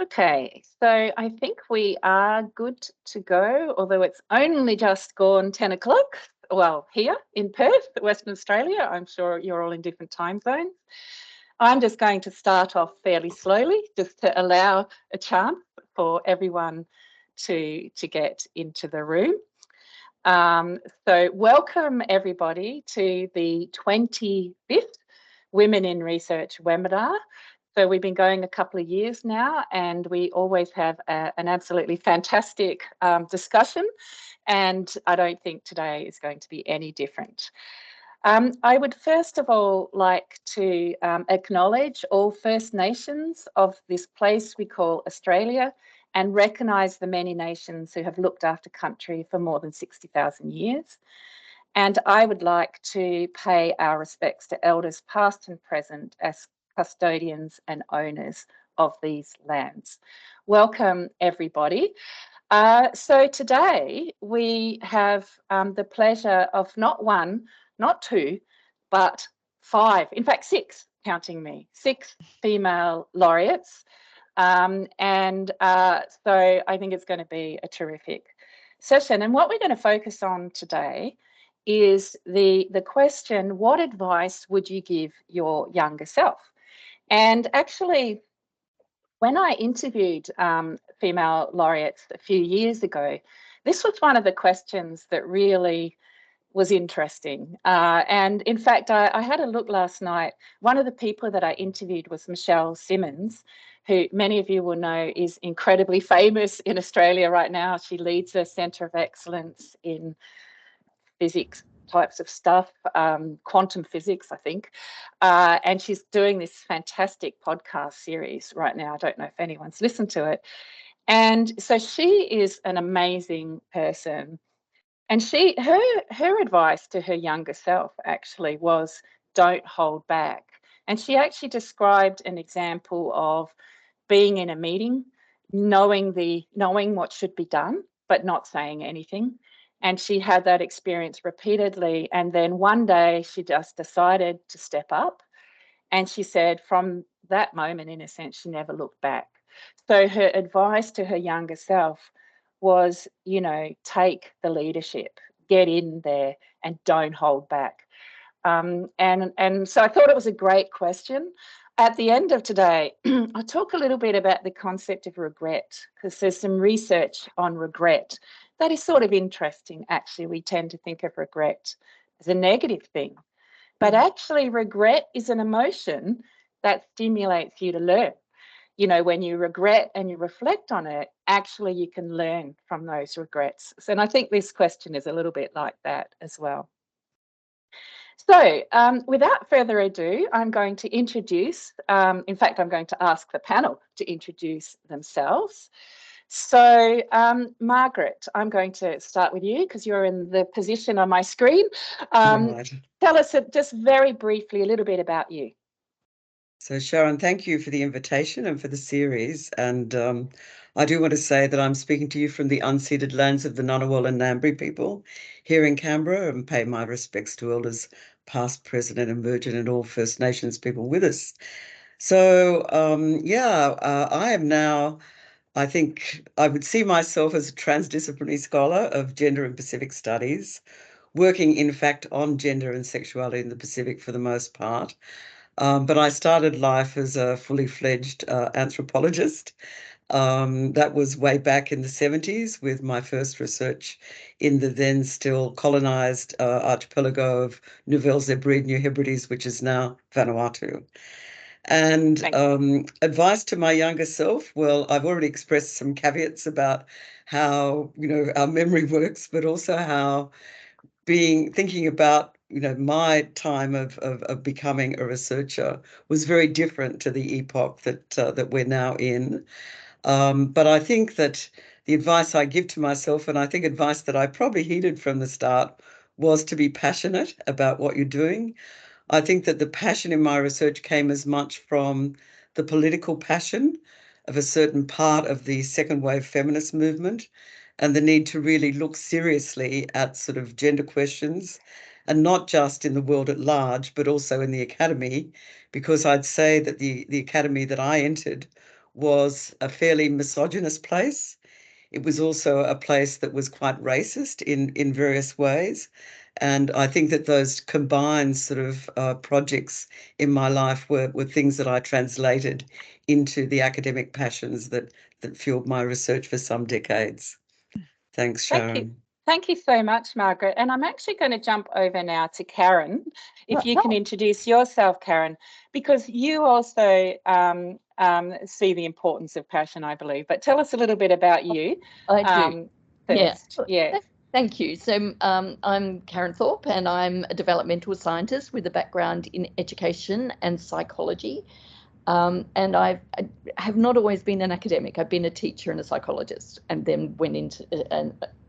Okay, so I think we are good to go, although it's only just gone 10 o'clock. Well, here in Perth, Western Australia. I'm sure you're all in different time zones. I'm just going to start off fairly slowly, just to allow a chance for everyone to get into the room. So welcome everybody to the 25th Women in Research webinar. So we've been going a couple of years now, and we always have an absolutely fantastic discussion, and I don't think today is going to be any different. I would first of all like to acknowledge all First Nations of this place we call Australia, and recognise the many nations who have looked after country for more than 60,000 years. And I would like to pay our respects to elders past and present as custodians and owners of these lands. Welcome, everybody. So today we have the pleasure of not one, not two, but five, in fact, six, counting me, six female laureates. So I think it's going to be a terrific session. And what we're going to focus on today is the question, what advice would you give your younger self? And actually, when I interviewed female laureates a few years ago, this was one of the questions that really was interesting. And in fact, I had a look last night. One of the people that I interviewed was Michelle Simmons, who many of you will know is incredibly famous in Australia right now. She leads a Centre of Excellence in physics types of stuff, quantum physics, I think. And she's doing this fantastic podcast series right now. I don't know if anyone's listened to it. And so she is an amazing person. And her advice to her younger self actually was, don't hold back. And she actually described an example of being in a meeting, knowing what should be done, but not saying anything. And she had that experience repeatedly. And then one day she just decided to step up. And she said from that moment, in a sense, she never looked back. So her advice to her younger self was, take the leadership, get in there and don't hold back. And so I thought it was a great question. At the end of today, I'll talk a little bit about the concept of regret, because there's some research on regret that is sort of interesting. Actually, we tend to think of regret as a negative thing, but actually regret is an emotion that stimulates you to learn. When you regret and you reflect on it, actually you can learn from those regrets. And I think this question is a little bit like that as well. So without further ado, I'm going to introduce, in fact, I'm going to ask the panel to introduce themselves. So Margaret, I'm going to start with you because you're in the position on my screen. Right. Tell us just very briefly a little bit about you. So Sharon, thank you for the invitation and for the series. And I do want to say that I'm speaking to you from the unceded lands of the Ngunnawal and Ngambri people here in Canberra, and pay my respects to elders past, present and emergent, and all First Nations people with us. So I am now, I think I would see myself as a transdisciplinary scholar of gender and Pacific studies, working in fact on gender and sexuality in the Pacific for the most part. But I started life as a fully fledged anthropologist. That was way back in the 70s with my first research in the then still colonized archipelago of Nouvelles Hebrides, New Hebrides, which is now Vanuatu. And advice to my younger self, well, I've already expressed some caveats about how, our memory works, but also how thinking about my time of becoming a researcher was very different to the epoch that we're now in. But I think that the advice I give to myself, and I think advice that I probably heeded from the start, was to be passionate about what you're doing. I think that the passion in my research came as much from the political passion of a certain part of the second wave feminist movement, and the need to really look seriously at sort of gender questions, and not just in the world at large, but also in the academy, because I'd say that the academy that I entered was a fairly misogynist place. It was also a place that was quite racist in various ways. And I think that those combined sort of projects in my life were things that I translated into the academic passions that fueled my research for some decades. Thanks, Thank you. Sharon. Thank you so much, Margaret. And I'm actually going to jump over now to Karen. If you can introduce yourself, Karen, because you also see the importance of passion, I believe. But tell us a little bit about you. I do. First. Yeah. Thank you. So I'm Karen Thorpe, and I'm a developmental scientist with a background in education and psychology. And I have not always been an academic. I've been a teacher and a psychologist, and then went into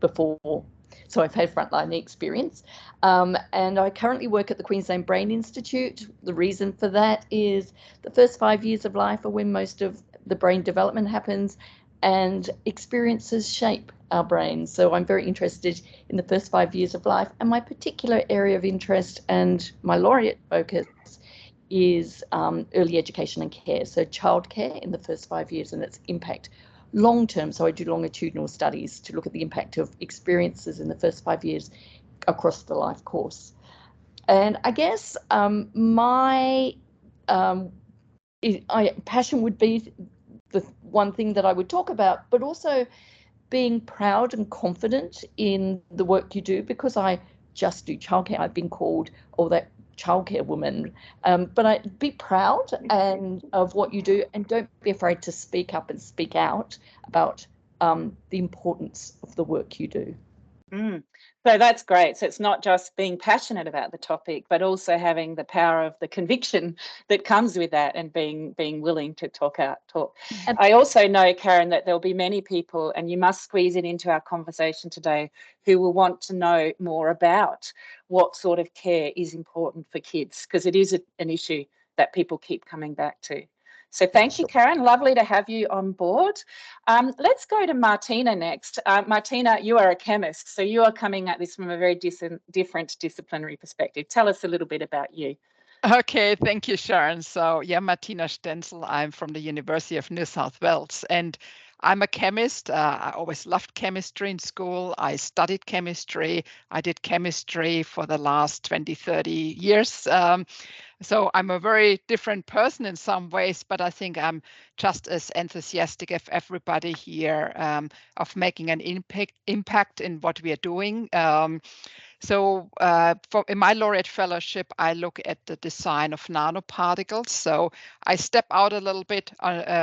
before. So I've had frontline experience. And I currently work at the Queensland Brain Institute. The reason for that is the first 5 years of life are when most of the brain development happens, and experiences shape our brains. So I'm very interested in the first 5 years of life. And my particular area of interest and my laureate focus is early education and care, so childcare in the first 5 years and its impact long term. So I do longitudinal studies to look at the impact of experiences in the first 5 years across the life course. And I guess my passion would be the one thing that I would talk about, but also being proud and confident in the work you do, because I just do childcare. I've been called that childcare woman, but be proud of what you do, and don't be afraid to speak up and speak out about the importance of the work you do. So that's great. So it's not just being passionate about the topic, but also having the power of the conviction that comes with that, and being willing to talk. I also know, Karen, that there'll be many people, and you must squeeze it into our conversation today, who will want to know more about what sort of care is important for kids, because it is an issue that people keep coming back to. So thank you, Karen. Lovely to have you on board. Let's go to Martina next. Martina, you are a chemist, so you are coming at this from a very different disciplinary perspective. Tell us a little bit about you. Okay, thank you, Sharon. So yeah, Martina Stenzel. I'm from the University of New South Wales, and I'm a chemist. I always loved chemistry in school. I studied chemistry. I did chemistry for the last 20, 30 years. So I'm a very different person in some ways, but I think I'm just as enthusiastic as everybody here of making an impact in what we are doing. So in my Laureate Fellowship, I look at the design of nanoparticles. So I step out a little bit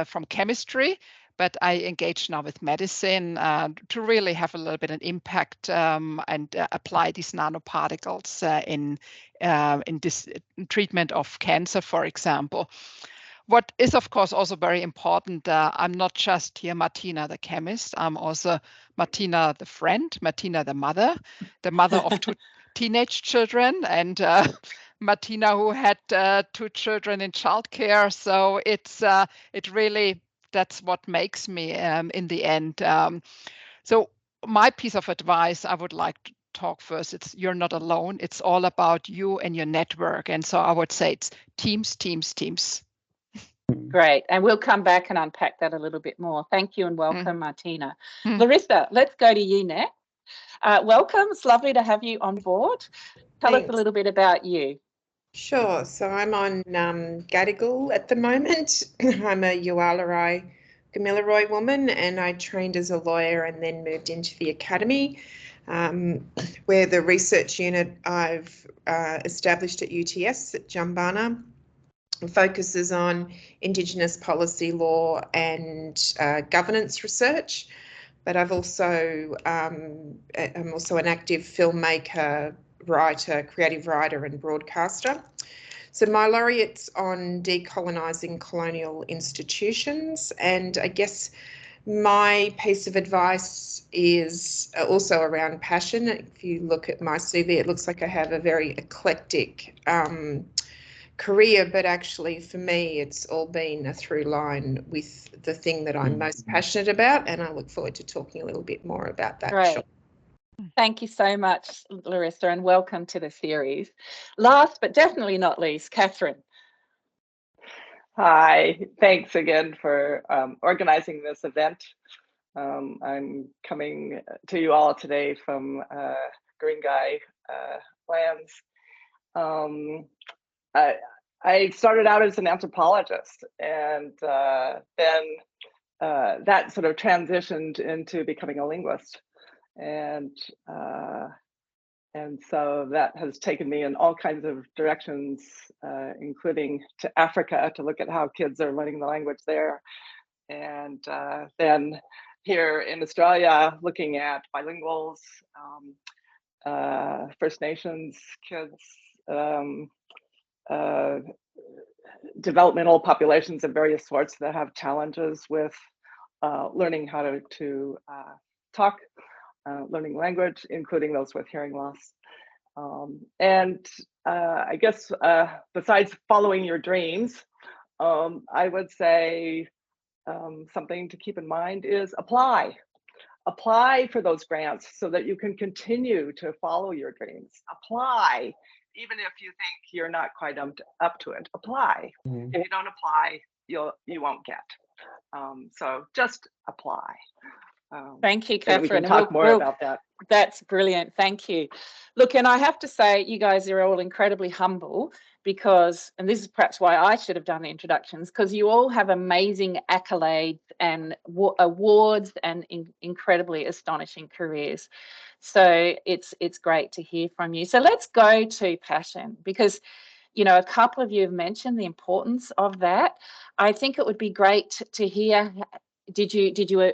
from chemistry, but I engage now with medicine to really have a little bit of an impact and apply these nanoparticles in this treatment of cancer, for example. What is, of course, also very important, I'm not just here Martina the chemist, I'm also Martina the friend, Martina the mother of two teenage children, and Martina who had 2 children in childcare. So it really, that's what makes me in the end. So my piece of advice I would like to talk first, it's you're not alone. It's all about you and your network. And so I would say it's teams, teams, teams. Great. And we'll come back and unpack that a little bit more. Thank you and welcome, Martina. Larissa, let's go to you next. Welcome. It's lovely to have you on board. Tell us a little bit about you. Sure. So I'm on Gadigal at the moment. I'm a Yuwalarai Gamilaroi woman, and I trained as a lawyer and then moved into the academy, where the research unit I've established at UTS at Jumbana focuses on Indigenous policy law and governance research. But I'm also an active filmmaker, writer, creative writer and broadcaster. So my laureate's on decolonising colonial institutions, and I guess my piece of advice is also around passion. If you look at my CV, it looks like I have a very eclectic career, but actually for me it's all been a through line with the thing that I'm most passionate about, and I look forward to talking a little bit more about that. Great. Thank you so much, Larissa, and welcome to the series. Last but definitely not least, Catherine. Hi, thanks again for organizing this event. I'm coming to you all today from Green Guy lands. I started out as an anthropologist, and then that sort of transitioned into becoming a linguist. And so that has taken me in all kinds of directions, including to Africa to look at how kids are learning the language there. And then here in Australia, looking at bilinguals, First Nations kids, developmental populations of various sorts that have challenges with learning how to talk, learning language, including those with hearing loss. I guess besides following your dreams, I would say something to keep in mind is apply for those grants so that you can continue to follow your dreams. Apply, even if you think you're not quite up to it. Apply. If you don't apply, you won't get. So just apply. Thank you, And we Catherine. can talk more about that. That's brilliant. Thank you. Look, and I have to say, you guys are all incredibly humble because, and this is perhaps why I should have done the introductions, because you all have amazing accolades and awards and incredibly astonishing careers. So it's great to hear from you. So let's go to passion, because you know, a couple of you have mentioned the importance of that. I think it would be great to hear. Did you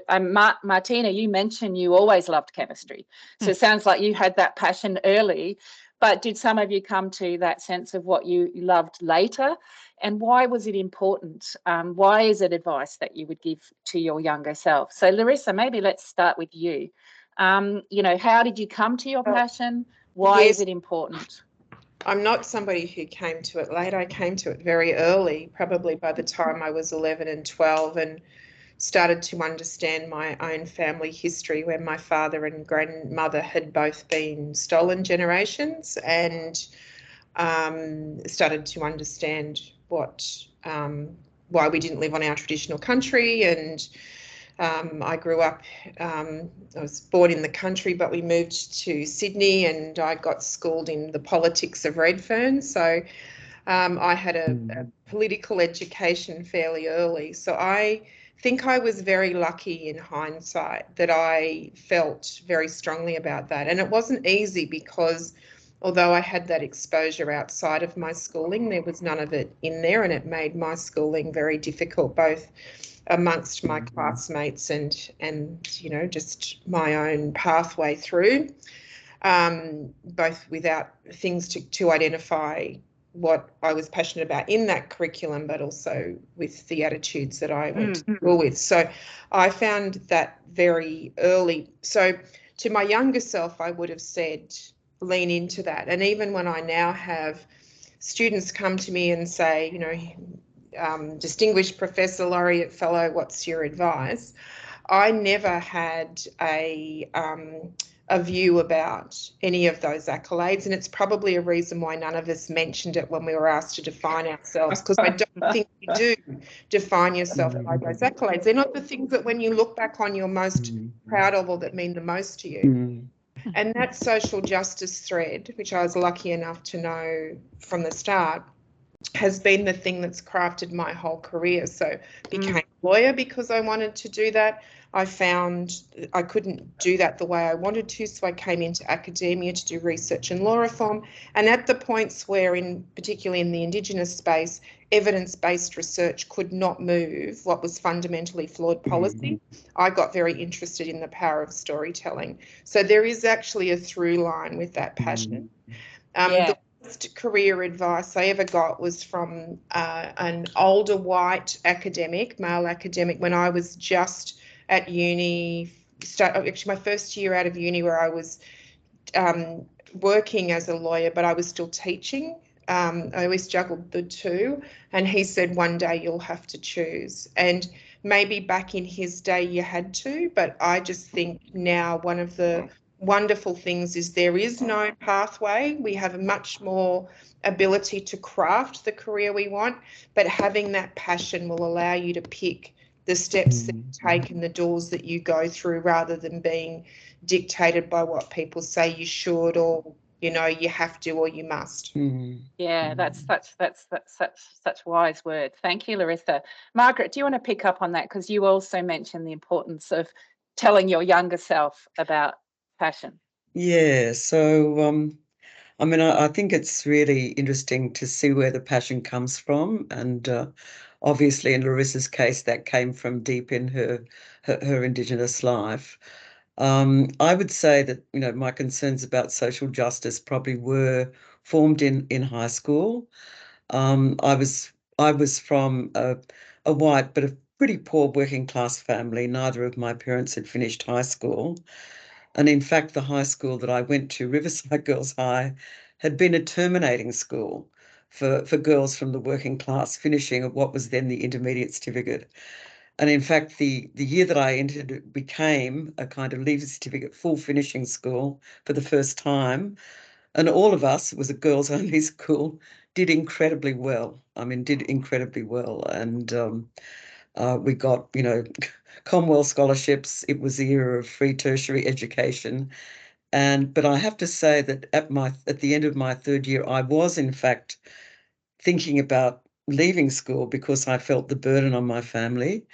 Martina, you mentioned you always loved chemistry, so it sounds like you had that passion early, but did some of you come to that sense of what you loved later, and why was it important? Why is it advice that you would give to your younger self? So Larissa, maybe let's start with you. You know, how did you come to your passion? Why is it important? I'm not somebody who came to it late. I came to it very early, probably by the time I was 11 and 12, and started to understand my own family history, where my father and grandmother had both been stolen generations, and started to understand why we didn't live on our traditional country. And I grew up, I was born in the country, but we moved to Sydney, and I got schooled in the politics of Redfern. So I had a political education fairly early. So I think I was very lucky in hindsight that I felt very strongly about that. And it wasn't easy because although I had that exposure outside of my schooling, there was none of it in there, and it made my schooling very difficult, both amongst my classmates and you know, just my own pathway through, both without things to identify what I was passionate about in that curriculum, but also with the attitudes that I went to school with. So I found that very early. So to my younger self, I would have said, lean into that. And even when I now have students come to me and say, you know, distinguished Professor, Laureate Fellow, what's your advice? I never had a view about any of those accolades, and it's probably a reason why none of us mentioned it when we were asked to define ourselves, because I don't think you do define yourself by those accolades. They're not the things that when you look back on you're most proud of or that mean the most to you. And that social justice thread, which I was lucky enough to know from the start, has been the thing that's crafted my whole career. So became a lawyer because I wanted to do that. I found I couldn't do that the way I wanted to, so I came into academia to do research and law reform. And at the points where, particularly in the Indigenous space, evidence-based research could not move what was fundamentally flawed policy, I got very interested in the power of storytelling. So there is actually a through line with that passion. The best career advice I ever got was from an older white academic, male academic, when I was just at uni, actually my first year out of uni, where I was working as a lawyer, but I was still teaching. I always juggled the two. And he said, one day you'll have to choose. And maybe back in his day you had to, but I just think now one of the wonderful things is there is no pathway. We have much more ability to craft the career we want, but having that passion will allow you to pick the steps that you take and the doors that you go through, rather than being dictated by what people say you should, or you have to, or you must. Yeah, that's such wise words. Thank you, Larissa. Margaret, do you want to pick up on that, because you also mentioned the importance of telling your younger self about passion? Yeah, so I mean, I think it's really interesting to see where the passion comes from, and obviously in Larissa's case, that came from deep in her Indigenous life. I would say that my concerns about social justice probably were formed in high school. I was from a white but a pretty poor working class family. Neither of my parents had finished high school. And in fact, the high school that I went to, Riverside Girls High, had been a terminating school for girls from the working class finishing at what was then the intermediate certificate. And in fact, the year that I entered, it became a kind of leaving certificate full finishing school for the first time. And all of us, it was a girls only school, did incredibly well. I mean, did incredibly well. And we got, Commonwealth scholarships. It was the era of free tertiary education. But I have to say that at the end of my third year, I was in fact thinking about leaving school because I felt the burden on my family.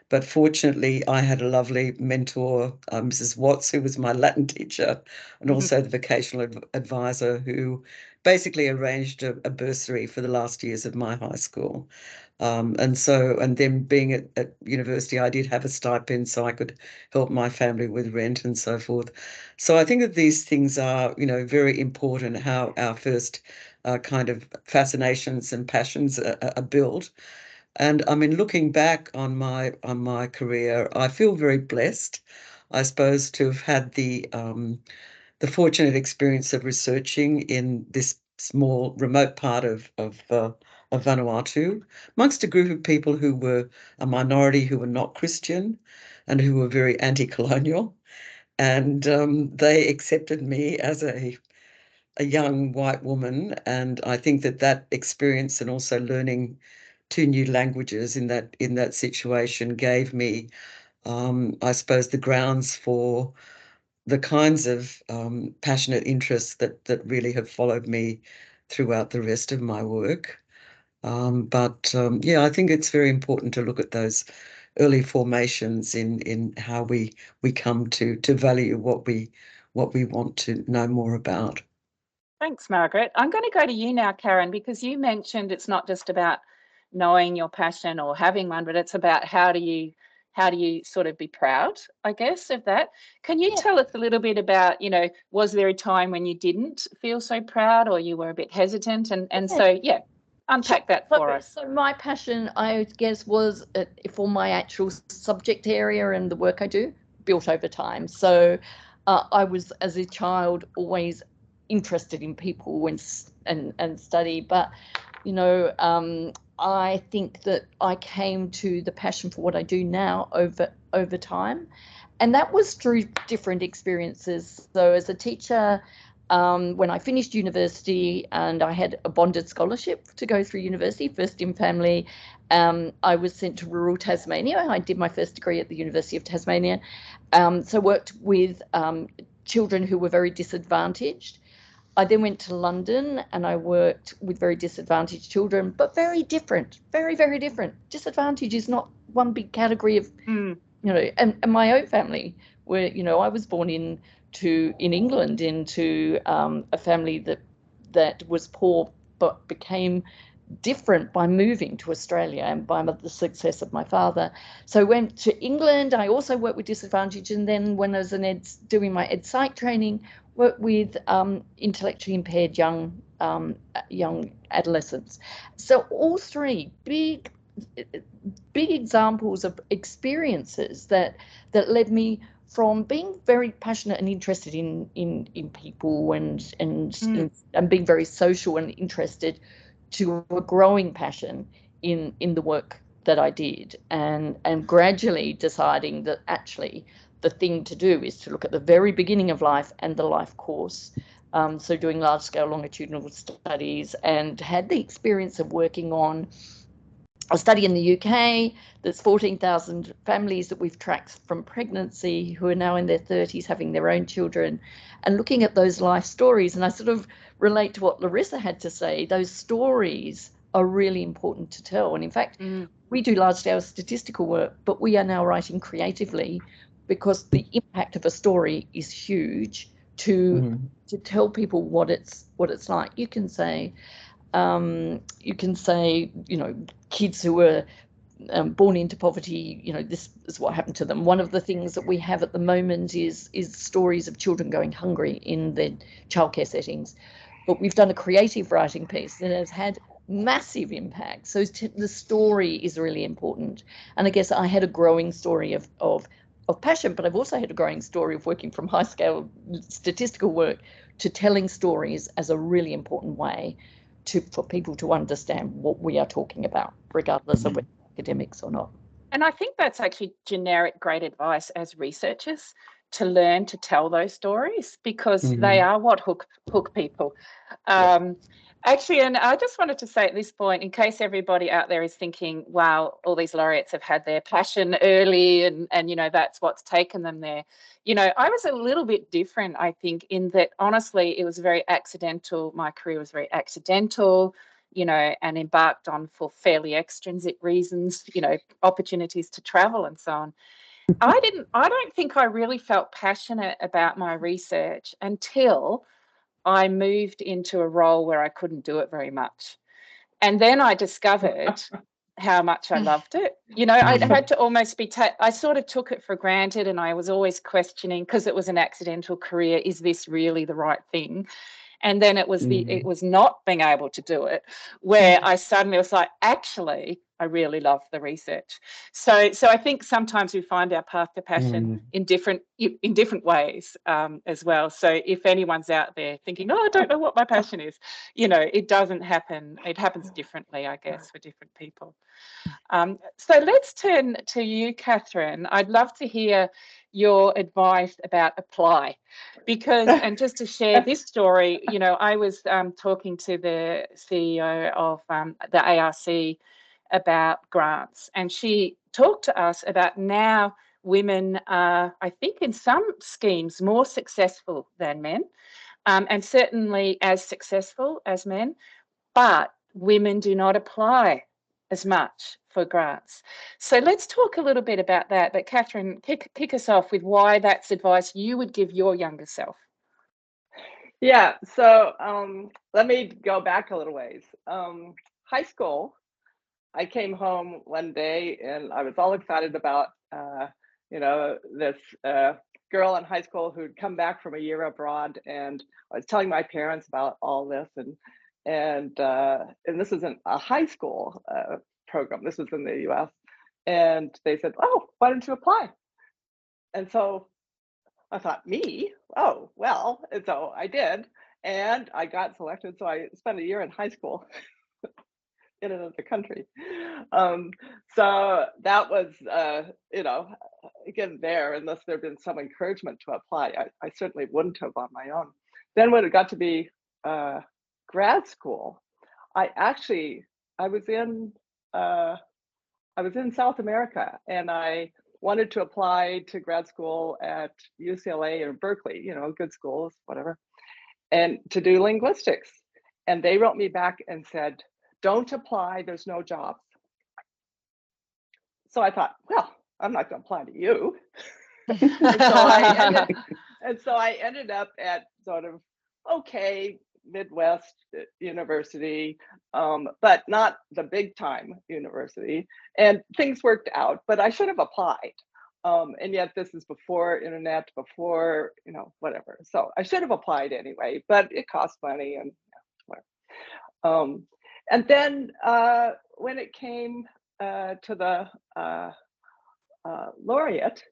But fortunately, I had a lovely mentor, Mrs. Watts, who was my Latin teacher, and also the vocational advisor, who basically arranged a bursary for the last years of my high school. And then being at university, I did have a stipend so I could help my family with rent and so forth. So I think that these things are, very important, how our first kind of fascinations and passions are built. And I mean, looking back on my career, I feel very blessed, I suppose, to have had the fortunate experience of researching in this small, remote part of Vanuatu, amongst a group of people who were a minority, who were not Christian, and who were very anti-colonial. And they accepted me as a young white woman, and I think that experience and also learning two new languages in that situation gave me, I suppose, the grounds for the kinds of passionate interests that really have followed me throughout the rest of my work. Yeah, I think it's very important to look at those early formations in how we come to value what we want to know more about. Thanks, Margaret. I'm going to go to you now, Karen, because you mentioned it's not just about knowing your passion or having one, but it's about how do you sort of be proud, I guess, of that. Can you tell us a little bit about, was there a time when you didn't feel so proud or you were a bit hesitant? Unpack that for us. So my passion, I guess, was for my actual subject area and the work I do, built over time. So I was, as a child, always interested in people and study, but I think that I came to the passion for what I do now over time, and that was through different experiences. So as a teacher, when I finished university and I had a bonded scholarship to go through university, first in family, I was sent to rural Tasmania. I did my first degree at the University of Tasmania, so worked with children who were very disadvantaged. I then went to London and I worked with very disadvantaged children, but very different, very, very different. Disadvantage is not one big category of, and my own family, where, I was born in England into a family that was poor, but became different by moving to Australia and by the success of my father. So I went to England. I also worked with disadvantaged, and then when I was doing my ed psych training, worked with intellectually impaired young adolescents. So all three big examples of experiences that led me from being very passionate and interested in people and being very social and interested to a growing passion in the work that I did, and gradually deciding that actually the thing to do is to look at the very beginning of life and the life course. So doing large-scale longitudinal studies, and had the experience of working on a study in the UK that's 14,000 families that we've tracked from pregnancy who are now in their 30s having their own children, and looking at those life stories. And I sort of relate to what Larissa had to say. Those stories are really important to tell. And in fact, we do large-scale statistical work, but we are now writing creatively because the impact of a story is huge to tell people what it's like. You can say, you know, kids who were born into poverty, you know, this is what happened to them. One of the things that we have at the moment is stories of children going hungry in their childcare settings. But we've done a creative writing piece that has had massive impact. So the story is really important. And I guess I had a growing story of passion, but I've also had a growing story of working from high scale statistical work to telling stories as a really important way for people to understand what we are talking about, regardless of whether academics or not. And I think that's actually generic great advice as researchers, to learn to tell those stories, because they are what hook people. Actually, and I just wanted to say at this point, in case everybody out there is thinking, wow, all these laureates have had their passion early and you know, that's what's taken them there. You know, I was a little bit different, I think, in that honestly, it was very accidental. My career was very accidental, you know, and embarked on for fairly extrinsic reasons, you know, opportunities to travel and so on. I don't think I really felt passionate about my research until I moved into a role where I couldn't do it very much. And then I discovered how much I loved it. You know, I had to almost be, I sort of took it for granted, and I was always questioning, because it was an accidental career, is this really the right thing? And then it was it was not being able to do it where I suddenly was like, actually, I really love the research. So I think sometimes we find our path to passion in different ways as well. So if anyone's out there thinking, oh, I don't know what my passion is, you know, it doesn't happen. It happens differently, I guess, for different people. So let's turn to you, Catherine. I'd love to hear your advice about apply, because, and just to share this story, you know, I was talking to the CEO of the ARC about grants, and she talked to us about now women are, I think in some schemes, more successful than men, and certainly as successful as men, but women do not apply as much for grants. So let's talk a little bit about that. But Catherine, kick us off with why that's advice you would give your younger self. Yeah, so let me go back a little ways. High school, I came home one day and I was all excited about, you know, this girl in high school who'd come back from a year abroad, and I was telling my parents about all this, and this isn't a high school program. This was in the U.S. And they said, "Oh, why don't you apply?" And so I thought, me? Oh, well, and so I did, and I got selected. So I spent a year in high school in another country. So that was, you know, again there, unless there'd been some encouragement to apply, I certainly wouldn't have on my own. Then when it got to be grad school, I was in South America, and I wanted to apply to grad school at UCLA or Berkeley, you know, good schools, whatever, and to do linguistics. And they wrote me back and said, "Don't apply, there's no jobs." So I thought, well, I'm not going to apply to you. and so I ended up at sort of, okay, Midwest University, but not the big time university. And things worked out, but I should have applied. And yet this is before internet, before, you know, whatever. So I should have applied anyway, but it cost money and whatever. And then when it came to the laureate,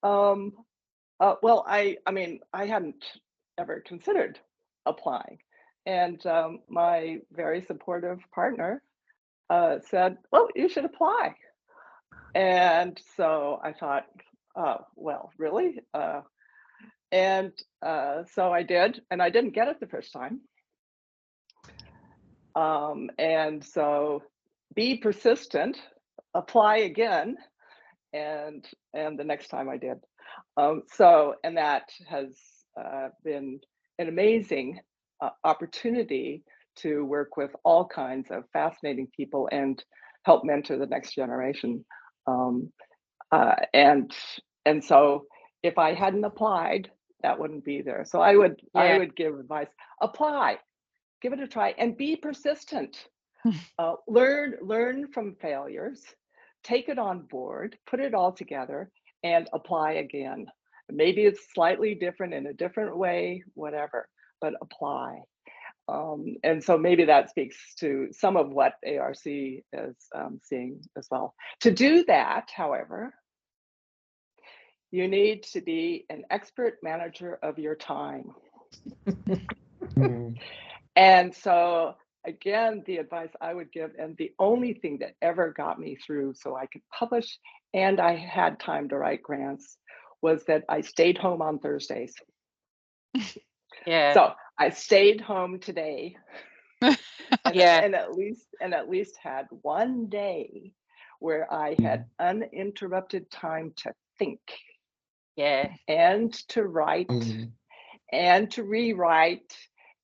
well, I mean, I hadn't ever considered applying. And my very supportive partner said, well, you should apply. And so I thought, well, really? And so I did, and I didn't get it the first time. And so be persistent, apply again, and the next time I did. And that has been an amazing opportunity to work with all kinds of fascinating people and help mentor the next generation. And so if I hadn't applied, that wouldn't be there. So I would give advice: apply, give it a try, and be persistent. Learn from failures, take it on board, put it all together, and apply again. Maybe it's slightly different in a different way, whatever, but apply. And so maybe that speaks to some of what ARC is seeing as well. To do that, however, you need to be an expert manager of your time. And so again, the advice I would give, and the only thing that ever got me through so I could publish and I had time to write grants, was that I stayed home on Thursdays. Yeah. So I stayed home today and Yeah. and at least had one day where I had uninterrupted time to think. Yeah. And to write and to rewrite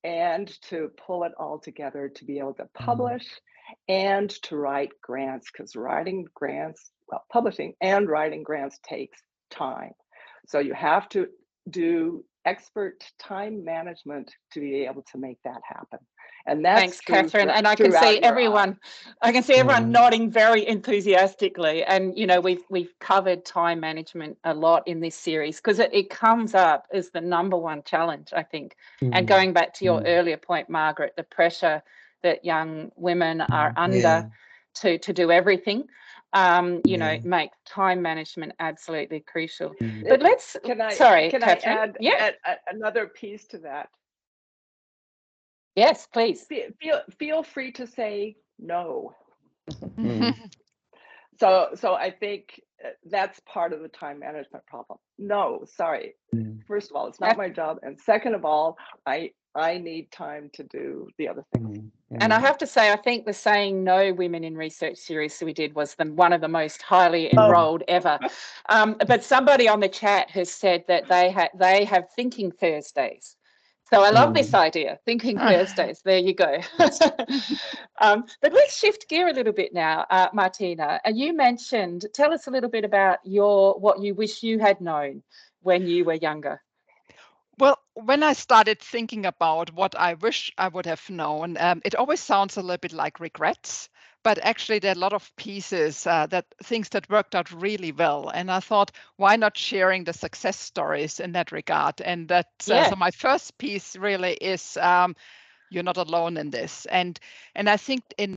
and to pull it all together to be able to publish and to write grants, because writing grants, well, publishing and writing grants takes time. So you have to do expert time management to be able to make that happen. And that's Thanks, Catherine. And I can see throughout your everyone. I can see everyone nodding very enthusiastically. And you know, we've covered time management a lot in this series because it comes up as the #1 challenge, I think. And going back to your earlier point, Margaret, the pressure that young women are under to do everything, you know, make time management absolutely crucial. But let's. Can I Catherine? add another piece to that? Yes, please. Feel free to say no. So I think that's part of the time management problem. No, sorry. First of all, it's not my job, and second of all, I need time to do the other things. And I have to say, I think the saying "No Women in Research" series we did was one of the most highly enrolled ever. But somebody on the chat has said that they have thinking Thursdays. So I love this idea, thinking Thursdays. There you go. But let's shift gear a little bit now, Martina. You mentioned, tell us a little bit about what you wish you had known when you were younger. Well, when I started thinking about what I wish I would have known, it always sounds a little bit like regrets. But actually, there are a lot of pieces, things that worked out really well. And I thought, why not sharing the success stories in that regard? And so my first piece really is you're not alone in this. And I think in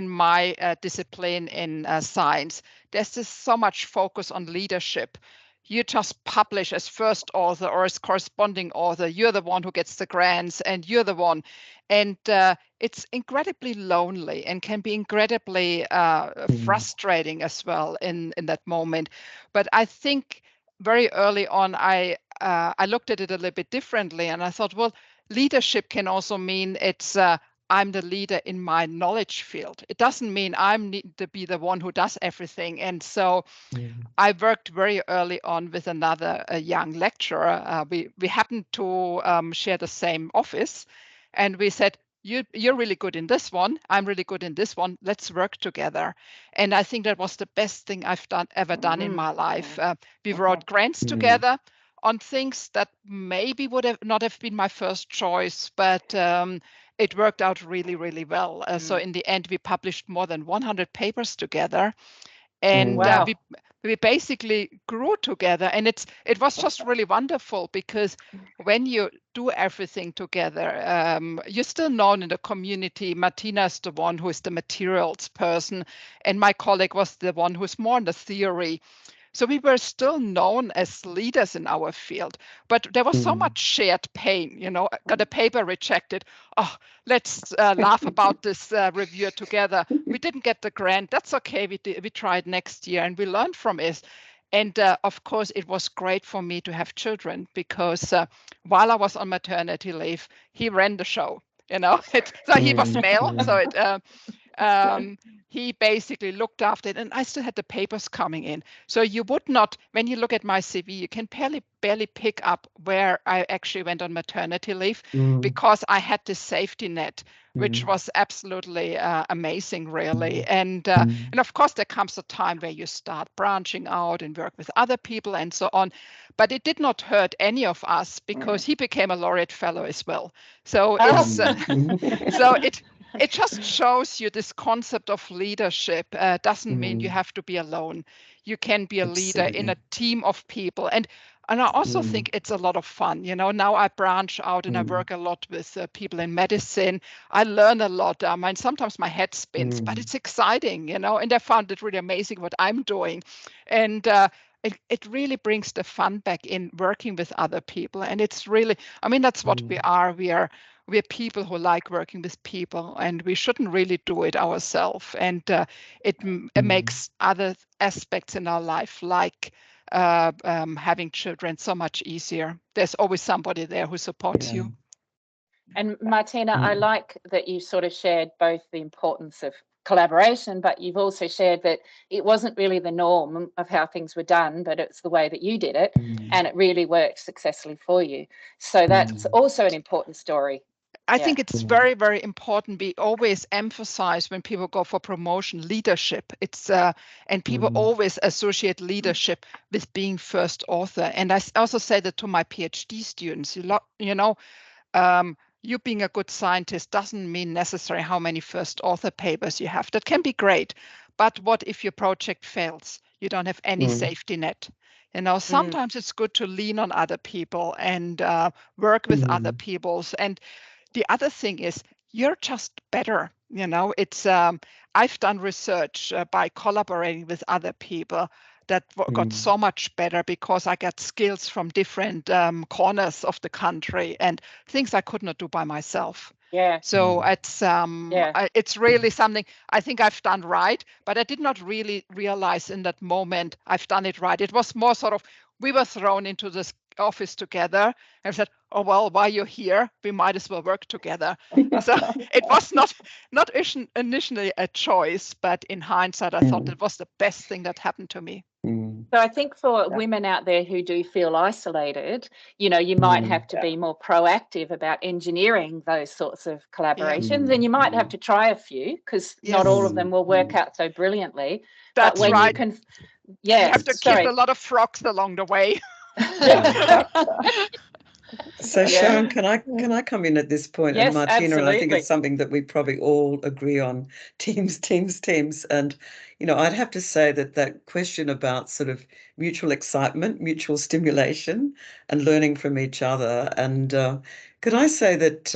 my discipline in science, there's just so much focus on leadership. You just publish as first author or as corresponding author. You're the one who gets the grants, and you're the one. And it's incredibly lonely and can be incredibly frustrating as well in that moment. But I think very early on, I looked at it a little bit differently, and I thought, well, leadership can also mean it's I'm the leader in my knowledge field. It doesn't mean I need to be the one who does everything. And so I worked very early on with another young lecturer. We happened to share the same office, and we said, you're really good in this one. I'm really good in this one. Let's work together. And I think that was the best thing I've ever done in my life. We wrote grants together on things that maybe would not have been my first choice, but it worked out really, really well. So in the end, we published more than 100 papers together. And we basically grew together, and it was just really wonderful, because when you do everything together, you're still known in the community. Martina's the one who is the materials person, and my colleague was the one who's more on the theory. So we were still known as leaders in our field, but there was so much shared pain. You know, got a paper rejected. Oh, let's laugh about this review together. We didn't get the grant. That's okay. We tried next year, and we learned from it. And of course, it was great for me to have children because while I was on maternity leave, he ran the show. So he was male, so he basically looked after it, and I still had the papers coming in. So you would not, when you look at my CV, you can barely pick up where I actually went on maternity leave because I had this safety net, which was absolutely amazing, really. And of course, there comes a time where you start branching out and work with other people and so on. But it did not hurt any of us because he became a Laureate Fellow as well. So it just shows you this concept of leadership doesn't mean you have to be alone. You can be a leader in a team of people. And I also think it's a lot of fun. Now I branch out and I work a lot with people in medicine. I learn a lot. Sometimes my head spins, but it's exciting, and I found it really amazing what I'm doing. And it really brings the fun back in working with other people. And it's really, that's what we are. We're people who like working with people, and we shouldn't really do it ourselves. And it makes other aspects in our life, like having children, so much easier. There's always somebody there who supports you. And Martina, I like that you sort of shared both the importance of collaboration, but you've also shared that it wasn't really the norm of how things were done, but it's the way that you did it, and it really worked successfully for you. So that's also an important story. I think it's very, very important. We always emphasize when people go for promotion, leadership. It's and people always associate leadership with being first author. And I also say that to my PhD students. You being a good scientist doesn't mean necessarily how many first author papers you have. That can be great, but what if your project fails? You don't have any safety net. Sometimes it's good to lean on other people and work with other people's. And the other thing is you're just better. It's I've done research by collaborating with other people that got so much better because I got skills from different corners of the country and things I could not do by myself. So it's really something I think I've done right, but I did not really realize in that moment I've done it right. It was more sort of, we were thrown into this office together and said, oh, well, while you're here, we might as well work together. So it was not initially a choice, but in hindsight, I thought it was the best thing that happened to me. So I think for women out there who do feel isolated, you might have to be more proactive about engineering those sorts of collaborations, and you might have to try a few because not all of them will work out so brilliantly. That's but when right. you have to keep a lot of frogs along the way. So Sharon, can I come in at this point? Yes, and Martina, absolutely. And I think it's something that we probably all agree on, teams. And, I'd have to say that question about sort of mutual excitement, mutual stimulation and learning from each other. And could I say that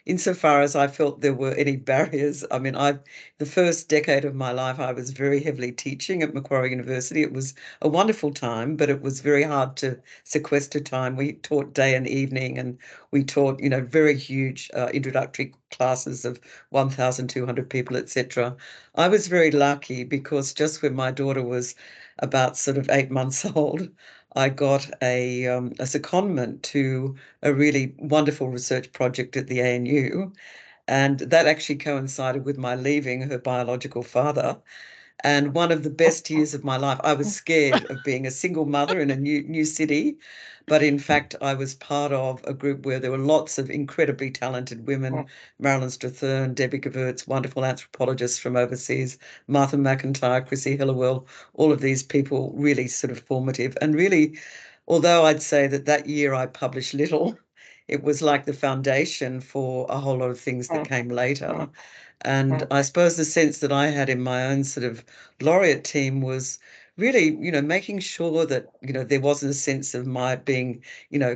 insofar as I felt there were any barriers, the first decade of my life, I was very heavily teaching at Macquarie University. It was a wonderful time, but it was very hard to sequester time. We taught day and evening, and we taught, very huge introductory classes of 1,200 people, etc. I was very lucky because just when my daughter was about sort of 8 months old, I got a secondment to a really wonderful research project at the ANU. And that actually coincided with my leaving her biological father. And one of the best years of my life. I was scared of being a single mother in a new city, but in fact, I was part of a group where there were lots of incredibly talented women, Marilyn Strathern, Debbie Gevirtz, wonderful anthropologists from overseas, Martha McIntyre, Chrissy Hillowell, all of these people really sort of formative. And really, although I'd say that year I published little, it was like the foundation for a whole lot of things that came later. And I suppose the sense that I had in my own sort of laureate team was really, making sure that, there wasn't a sense of my being,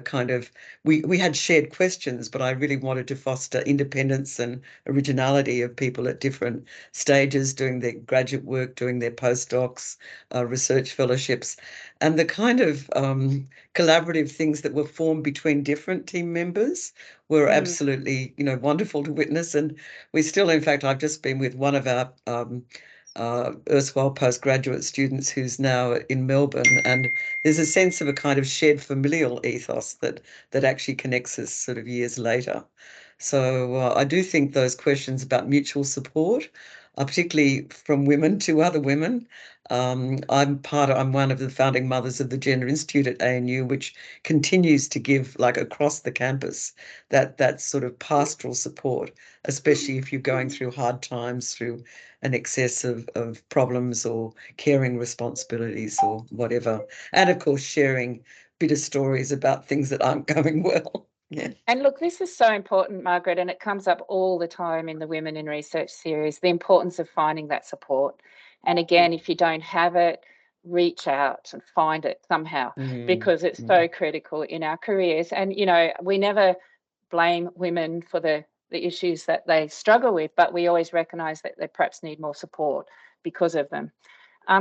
kind of, we had shared questions, but I really wanted to foster independence and originality of people at different stages, doing their graduate work, doing their postdocs, research fellowships, and the kind of collaborative things that were formed between different team members were absolutely, wonderful to witness. And we still, in fact, I've just been with one of our erstwhile postgraduate students who's now in Melbourne, and there's a sense of a kind of shared familial ethos that actually connects us sort of years later. So I do think those questions about mutual support, particularly from women to other women. I'm one of the founding mothers of the Gender Institute at ANU, which continues to give, like, across the campus, that sort of pastoral support, especially if you're going through hard times, through an excess of problems or caring responsibilities or whatever. And of course, sharing bitter stories about things that aren't going well. Yeah. And look, this is so important, Margaret, and it comes up all the time in the Women in Research series, the importance of finding that support. And again, if you don't have it, reach out and find it somehow, because it's so critical in our careers. And, you know, we never blame women for the issues that they struggle with, but we always recognise that they perhaps need more support because of them.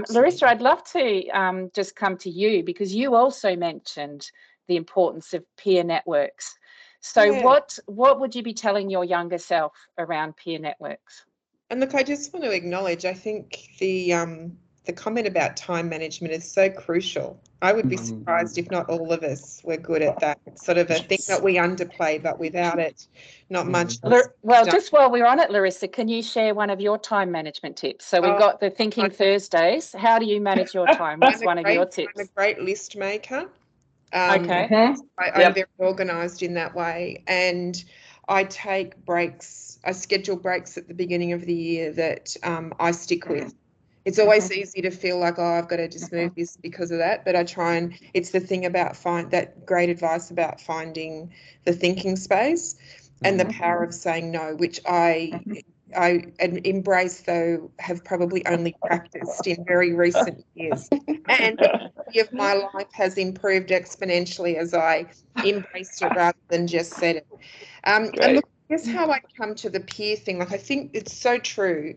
Larissa, I'd love to just come to you, because you also mentioned the importance of peer networks. So Yeah. what would you be telling your younger self around peer networks? And look, I just want to acknowledge, I think the comment about time management is so crucial. I would be surprised if not all of us were good at that. It's sort of a thing that we underplay, but without it, not much. Well, just while we're on it, Larissa, can you share one of your time management tips? So we've got the Thinking Thursdays. How do you manage your time? What's one of your tips? I'm a great list maker. Okay. I'm very organised in that way, and I take breaks. I schedule breaks at the beginning of the year that I stick with. It's always easy to feel like, oh, I've got to just move this because of that, but I try and, it's the thing about that great advice about finding the thinking space and the power of saying no, which I embrace, though have probably only practiced in very recent years. And the quality of my life has improved exponentially as I embraced it rather than just said it. And look, I guess how I come to the peer thing, like, I think it's so true.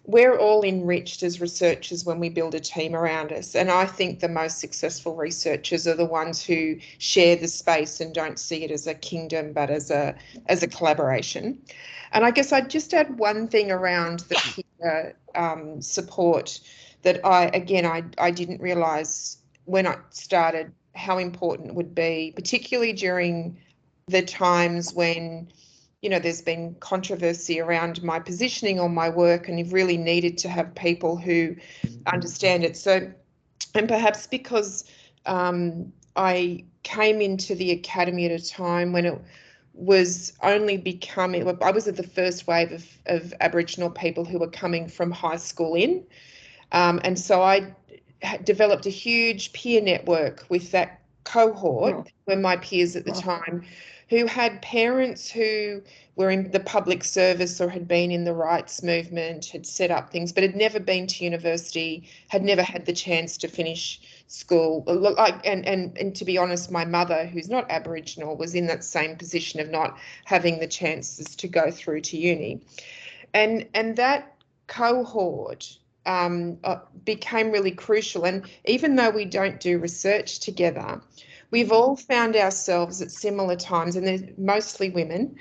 We're all enriched as researchers when we build a team around us. And I think the most successful researchers are the ones who share the space and don't see it as a kingdom, but as a collaboration. And I guess I'd just add one thing around the peer support that I didn't realise when I started how important it would be, particularly during the times when, you know, there's been controversy around my positioning or my work, and you've really needed to have people who understand it. So, and perhaps because I came into the academy at a time when it was only becoming, I was at the first wave of Aboriginal people who were coming from high school in. And so I developed a huge peer network with that cohort, were my peers at the time, who had parents who were in the public service or had been in the rights movement, had set up things, but had never been to university, had never had the chance to finish school. And to be honest, my mother, who's not Aboriginal, was in that same position of not having the chances to go through to uni. And that cohort became really crucial. And even though we don't do research together, we've all found ourselves at similar times, and they're mostly women,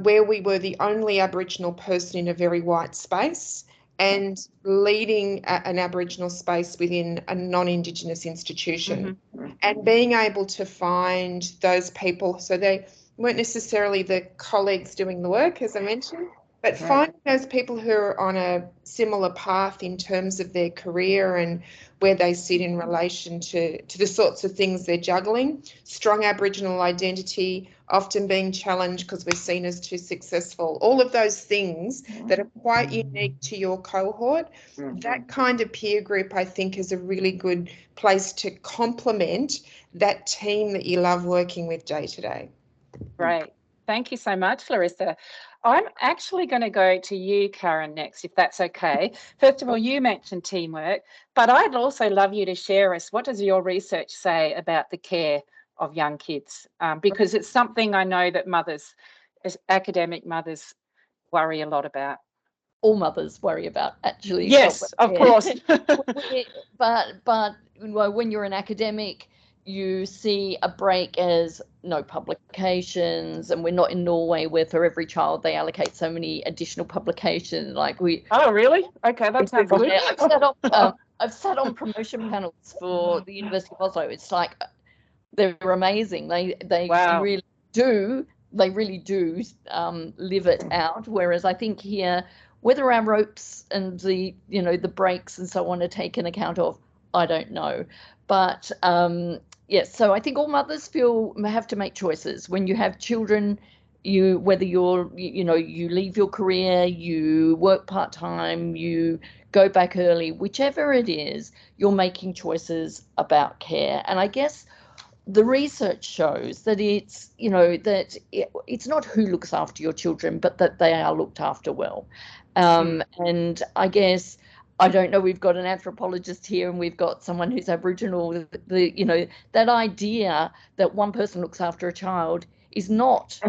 where we were the only Aboriginal person in a very white space and leading an Aboriginal space within a non-Indigenous institution, and being able to find those people. So they weren't necessarily the colleagues doing the work, as I mentioned, but finding those people who are on a similar path in terms of their career and where they sit in relation to the sorts of things they're juggling. Strong Aboriginal identity, often being challenged because we're seen as too successful. All of those things that are quite unique to your cohort. That kind of peer group, I think, is a really good place to complement that team that you love working with day to day. Great. Thank you so much, Larissa. I'm actually going to go to you, Karen, next, if that's okay. First of all, you mentioned teamwork, but I'd also love you to share us, what does your research say about the care of young kids? Because it's something I know that mothers, as academic mothers, worry a lot about. All mothers worry about, actually. Yes, of course. But when you're an academic, you see a break as no publications, and we're not in Norway where for every child they allocate so many additional publications. Like we. Oh, really? Okay, that sounds good. I've sat on promotion panels for the University of Oslo. It's like they're amazing. They Wow. really do. They really do live it out. Whereas I think here, whether our ropes and the breaks and so on are taken account of, I don't know. But yes, so I think all mothers have to make choices when you have children. Whether you leave your career, you work part-time, you go back early, whichever it is, you're making choices about care. And I guess the research shows that it's not who looks after your children, but that they are looked after well. And I guess, I don't know, we've got an anthropologist here and we've got someone who's Aboriginal. That idea that one person looks after a child is not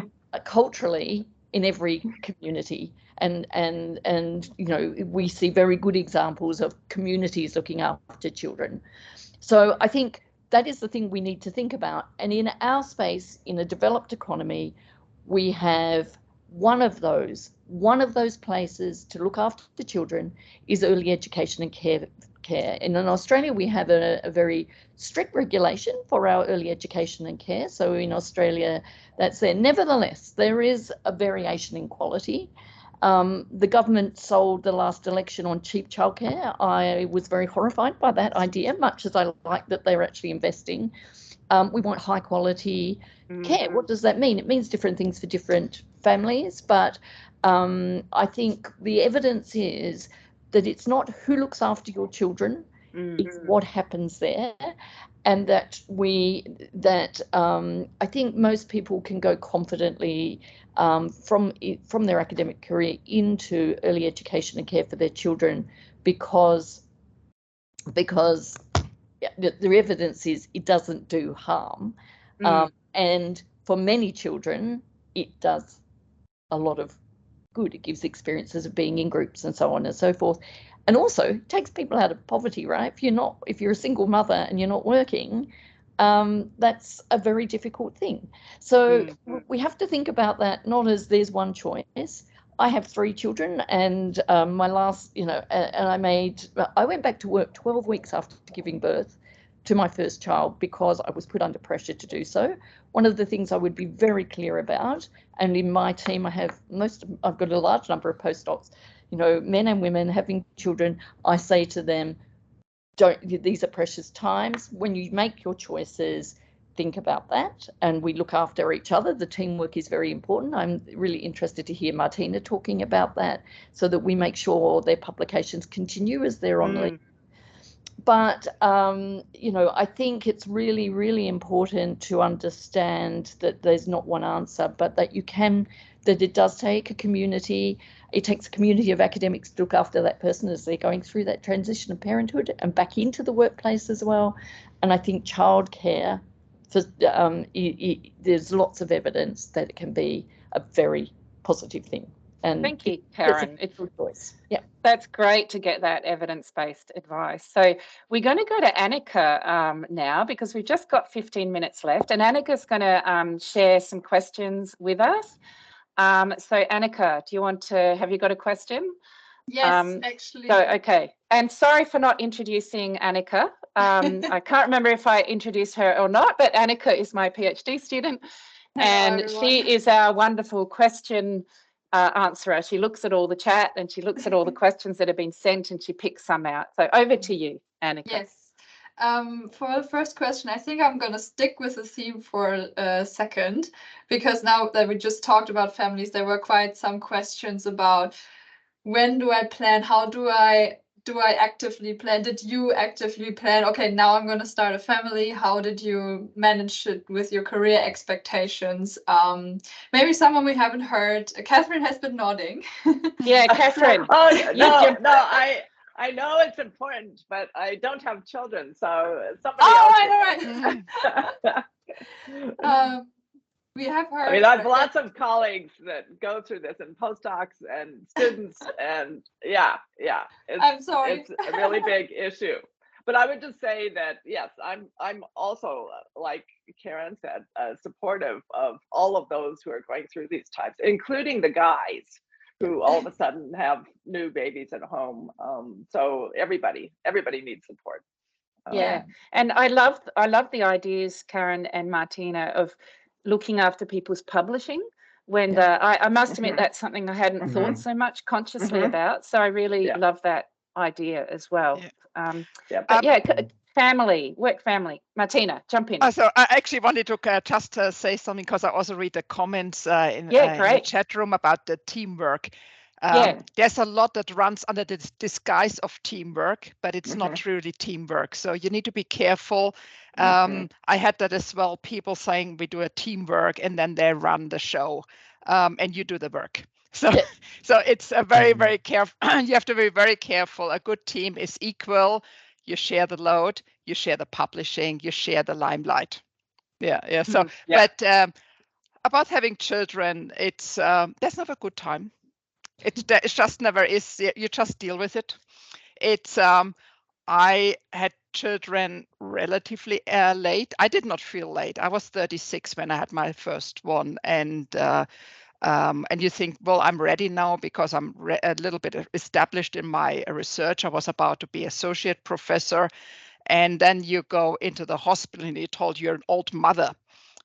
culturally in every community. And we see very good examples of communities looking after children. So I think that is the thing we need to think about. And in our space, in a developed economy, we have one of those places to look after children is early education and care. And in Australia, we have a very strict regulation for our early education and care. So in Australia, that's there. Nevertheless, there is a variation in quality. The government sold the last election on cheap childcare. I was very horrified by that idea, much as I like that they're actually investing. We want high quality care. What does that mean? It means different things for different families, but I think the evidence is that it's not who looks after your children, it's what happens there. And that I think most people can go confidently from their academic career into early education and care for their children because the evidence is it doesn't do harm. And for many children, it does a lot of good. It gives experiences of being in groups and so on and so forth. And also takes people out of poverty, right? If you're a single mother and you're not working, that's a very difficult thing. So we have to think about that not as there's one choice. I have 3 children, and my last, and I went back to work 12 weeks after giving birth to my first child because I was put under pressure to do so. One of the things I would be very clear about, and in my team I've got a large number of postdocs, men and women having children, I say to them, these are precious times. When you make your choices, think about that, and we look after each other. The teamwork is very important. I'm really interested to hear Martina talking about that so that we make sure their publications continue as they're on leave. But, I think it's really, really important to understand that there's not one answer, but that it does take a community. It takes a community of academics to look after that person as they're going through that transition of parenthood and back into the workplace as well. And I think childcare, there's lots of evidence that it can be a very positive thing. And thank you, Karen. It's a good choice. Yeah, that's great to get that evidence-based advice. So we're going to go to Annika now because we've just got 15 minutes left, and Annika's going to share some questions with us. So Annika, have you got a question? Yes, actually. So, okay. And sorry for not introducing Annika. I can't remember if I introduced her or not, but Annika is my PhD student. And she is our wonderful question answerer. She looks at all the chat and she looks at all the questions that have been sent and she picks some out. So over to you, Annika. Yes. For the first question, I think I'm going to stick with the theme for a second, because now that we just talked about families, there were quite some questions about when do I plan? How do I actively plan? Did you actively plan? Okay, now I'm going to start a family. How did you manage it with your career expectations? Maybe someone we haven't heard. Catherine has been nodding. Yeah, Catherine. Oh, no, I know it's important, but I don't have children, so somebody else. Right. We have heard. I mean, I have lots of colleagues that go through this, and postdocs and students, and yeah. I'm sorry. It's a really big issue. But I would just say that, yes, I'm also, like Karen said, supportive of all of those who are going through these times, including the guys who all of a sudden have new babies at home. So everybody needs support. Yeah, and I love the ideas, Karen and Martina, of looking after people's publishing. When I must admit that's something I hadn't thought so much consciously about. So I really love that idea as well. But family, work family. Martina, jump in. So I actually wanted to just say something, because I also read the comments in the chat room about the teamwork. There's a lot that runs under the disguise of teamwork, but it's not truly teamwork. So you need to be careful. I had that as well. People saying we do a teamwork and then they run the show, and you do the work. So it's a very, very careful. You have to be very careful. A good team is equal. You share the load, you share the publishing, you share the limelight. So, but about having children, it's there's never a good time. It just never is. You just deal with it. It's I had children relatively late. I did not feel late. I was 36 when I had my first one, and you think, well, I'm ready now because I'm a little bit established in my research. I was about to be associate professor, and then you go into the hospital and you're told you're an old mother,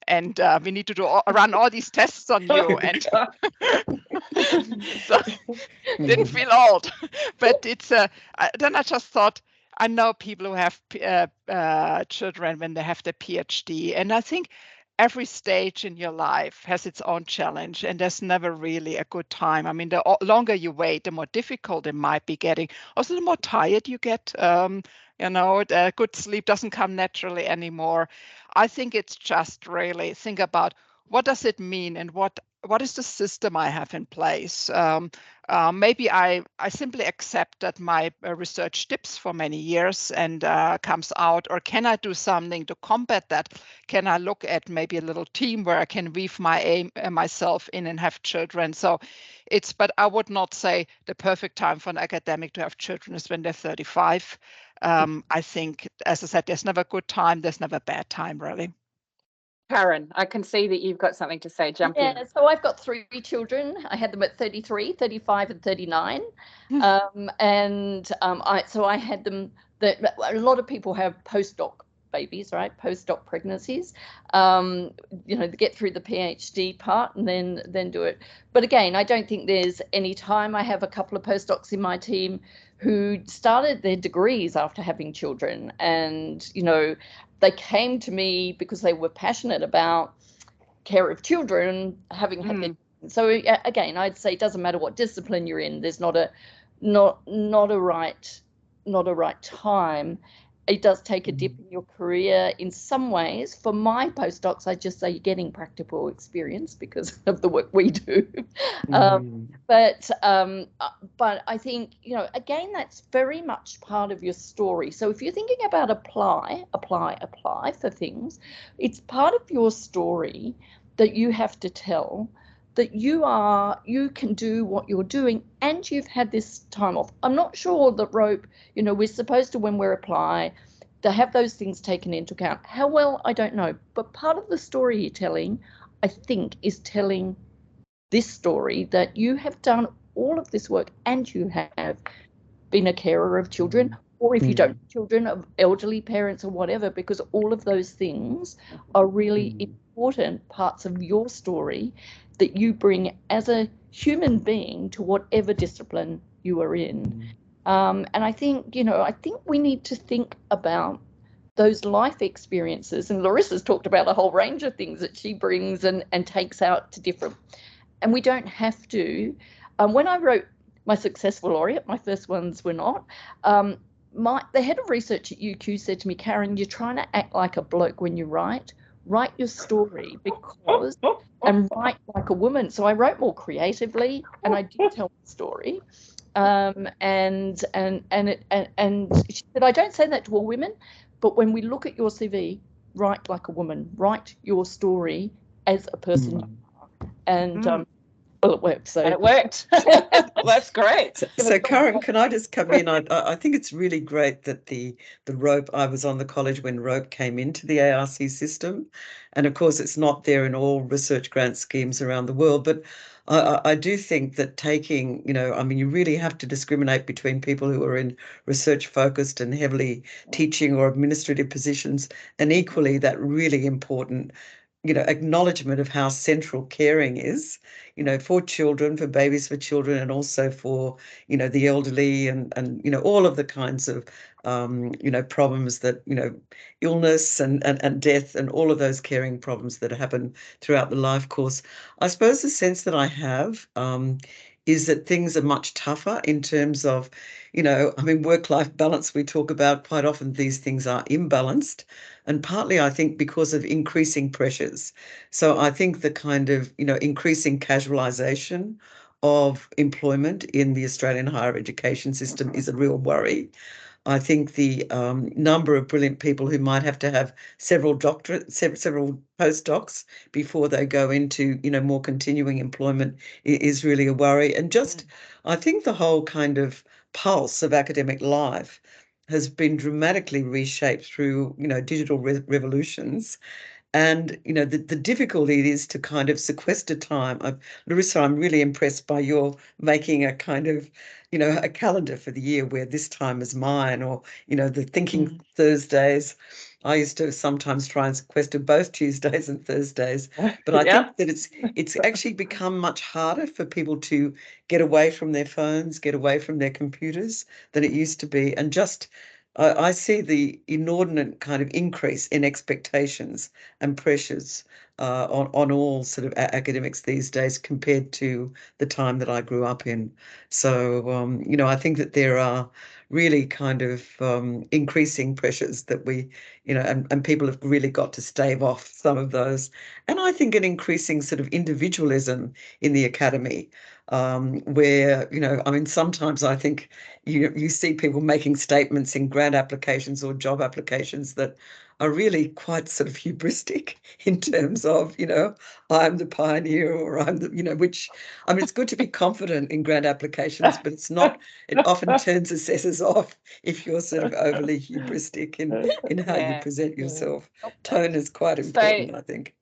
and we need to run all these tests on you, and so didn't feel old. But it's then I just thought, I know people who have children when they have their PhD, and I think every stage in your life has its own challenge, and there's never really a good time. I mean, the longer you wait, the more difficult it might be getting. Also, the more tired you get. The good sleep doesn't come naturally anymore. I think it's just really think about, what does it mean, and what is the system I have in place? Maybe I simply accept that my research dips for many years and comes out, or can I do something to combat that? Can I look at maybe a little team where I can weave myself in and have children? So but I would not say the perfect time for an academic to have children is when they're 35. I think, as I said, there's never a good time, there's never a bad time, really. Karen, I can see that you've got something to say. Jump in. So I've got 3 children. I had them at 33, 35, and 39. I had them. A lot of people have postdoc babies, right? Postdoc pregnancies. Get through the PhD part and then do it. But again, I don't think there's any time. I have a couple of postdocs in my team who started their degrees after having children, and they came to me because they were passionate about care of children, having had their. So again, I'd say it doesn't matter what discipline you're in. There's not a right time. It does take a dip in your career in some ways. For my postdocs, I just say you're getting practical experience because of the work we do. But I think, again, that's very much part of your story. So if you're thinking about apply for things, it's part of your story that you have to tell, that you can do what you're doing, and you've had this time off. I'm not sure that rope, we're supposed to, when we apply, to have those things taken into account. How well, I don't know. But part of the story you're telling, I think, is telling this story that you have done all of this work and you have been a carer of children, or if you don't have children, of elderly parents or whatever, because all of those things are really important parts of your story that you bring as a human being to whatever discipline you are in. And I think, we need to think about those life experiences. And Larissa's talked about a whole range of things that she brings and takes out to different. And we don't have to. When I wrote my successful laureate, my first ones were not. The head of research at UQ said to me, Karen, you're trying to act like a bloke when you write your story and write like a woman. So I wrote more creatively, and I did tell the story. And she said, I don't say that to all women, but when we look at your CV, write like a woman, write your story as a person. And Well, it worked. So And it worked. That's great. So Karen, can I just come in? I think it's really great that the rope, I was on the college when rope came into the ARC system. And of course, it's not there in all research grant schemes around the world. But I do think that taking, I mean, you really have to discriminate between people who are in research focused and heavily teaching or administrative positions, and equally that really important acknowledgement of how central caring is, for children, for babies, for children, and also for, the elderly and all of the kinds of, problems that, illness and death and all of those caring problems that happen throughout the life course. I suppose the sense that I have is that things are much tougher in terms of, I mean, work-life balance, we talk about quite often, these things are imbalanced. And partly, I think, because of increasing pressures. So I think the kind of, increasing casualisation of employment in the Australian higher education system is a real worry. I think the number of brilliant people who might have to have several doctorates, several postdocs before they go into, more continuing employment is really a worry. And just, I think the whole kind of pulse of academic life has been dramatically reshaped through, digital revolutions. And, the difficulty it is to kind of sequester time. Larissa, I'm really impressed by your making a kind of, a calendar for the year where this time is mine, or, the thinking Thursdays. I used to sometimes try and sequester both Tuesdays and Thursdays, but I think that it's actually become much harder for people to get away from their phones, get away from their computers than it used to be. And just, I see the inordinate kind of increase in expectations and pressures on all sort of academics these days compared to the time that I grew up in. So, I think that there are really kind of increasing pressures that we, and people have really got to stave off some of those. And I think an increasing sort of individualism in the academy, where, I mean, sometimes I think you see people making statements in grant applications or job applications that are really quite sort of hubristic in terms of, I'm the pioneer, or I'm the, which, I mean, it's good to be confident in grant applications, but it's not, it often turns assessors off if you're sort of overly hubristic in how you present yourself. Tone is quite important, I think.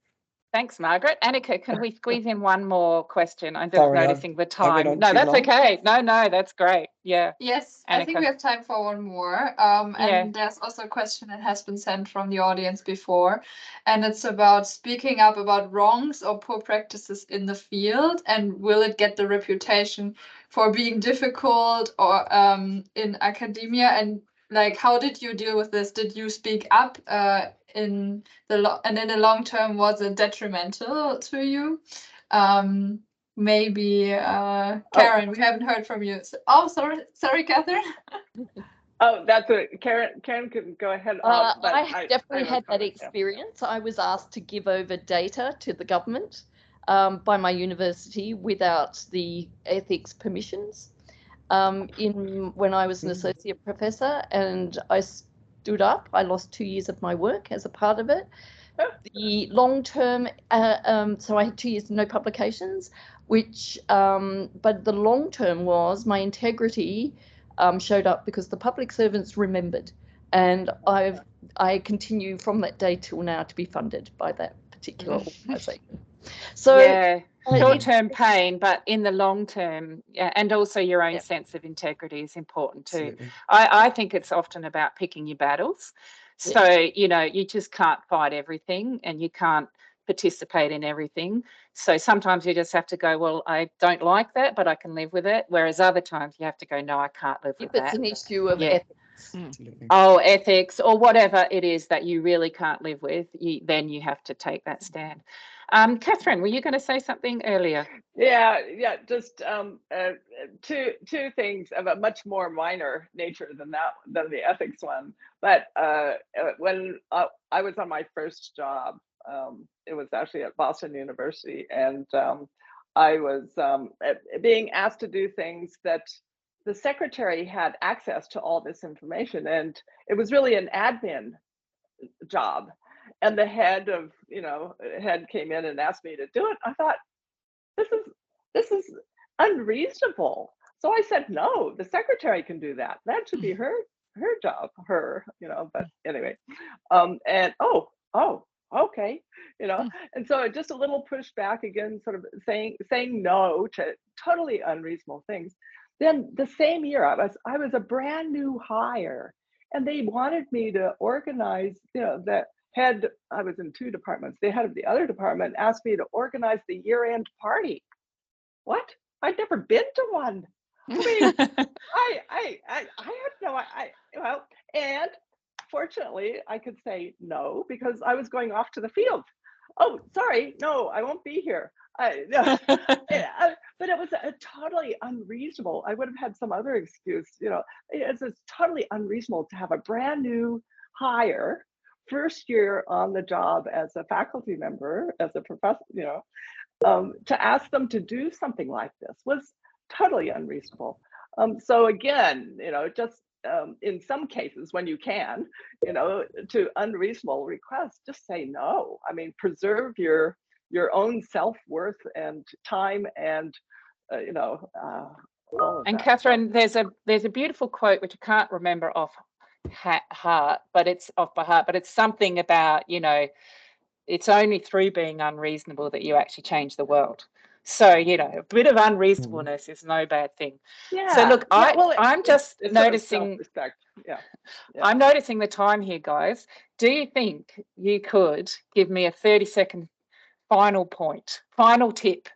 Thanks, Margaret. Annika, can we squeeze in one more question? I'm just Sorry, noticing the I went time. on No, too that's long. okay. No, that's great. Yeah. Yes, I think Annika. we have time for one more. And there's also a question that has been sent from the audience before, and it's about speaking up about wrongs or poor practices in the field, and will it get the reputation for being difficult or in academia? And like, how did you deal with this? Did you speak up in the long term? Was it detrimental to you? Maybe Karen, we haven't heard from you. Sorry, Catherine. Oh, that's it. Karen can go ahead. I definitely had that experience. Yeah. I was asked to give over data to the government by my university without the ethics permissions when I was an associate professor, and I stood up. I lost 2 years of my work as a part of it. The long term, so I had 2 years no publications, but the long term was my integrity showed up because the public servants remembered, and I continue from that day till now to be funded by that particular organisation. So yeah, short-term pain, but in the long term, and also your own sense of integrity is important too. Absolutely. I think it's often about picking your battles. So, you just can't fight everything and you can't participate in everything. So sometimes you just have to go, well, I don't like that, but I can live with it. Whereas other times you have to go, no, I can't live with that. If it's an issue of ethics. Oh, ethics or whatever it is that you really can't live with, then you have to take that stand. Catherine, were you going to say something earlier? Yeah, just two things of a much more minor nature than the ethics one. But when I was on my first job, it was actually at Boston University, and I was being asked to do things that the secretary had access to all this information, and it was really an admin job. And the head came in and asked me to do it. I thought, this is this is unreasonable. So I said, no, the secretary can do that. That should be her job, but anyway, and okay, and so just a little pushback again, sort of saying no to totally unreasonable things. Then the same year, I was a brand new hire, and they wanted me to organize, the head, I was in 2 departments, the head of the other department asked me to organize the year-end party. What? I'd never been to one. I mean, I had no, and fortunately I could say no because I was going off to the field. Oh, sorry, no, I won't be here. But it was a totally unreasonable. I would have had some other excuse, it's totally unreasonable to have a brand new hire, first year on the job as a faculty member, as a professor, to ask them to do something like this was totally unreasonable. So again, just in some cases when you can, to unreasonable requests, just say no. I mean, preserve your own self-worth and time and, all of And that. Catherine, there's a beautiful quote which I can't remember off heart, but it's off by heart, but it's something about, it's only through being unreasonable that you actually change the world. So, a bit of unreasonableness is no bad thing. Yeah. So look, well, I'm just it's noticing, sort of yeah. I'm noticing the time here, guys. Do you think you could give me a 30-second final point, final tip?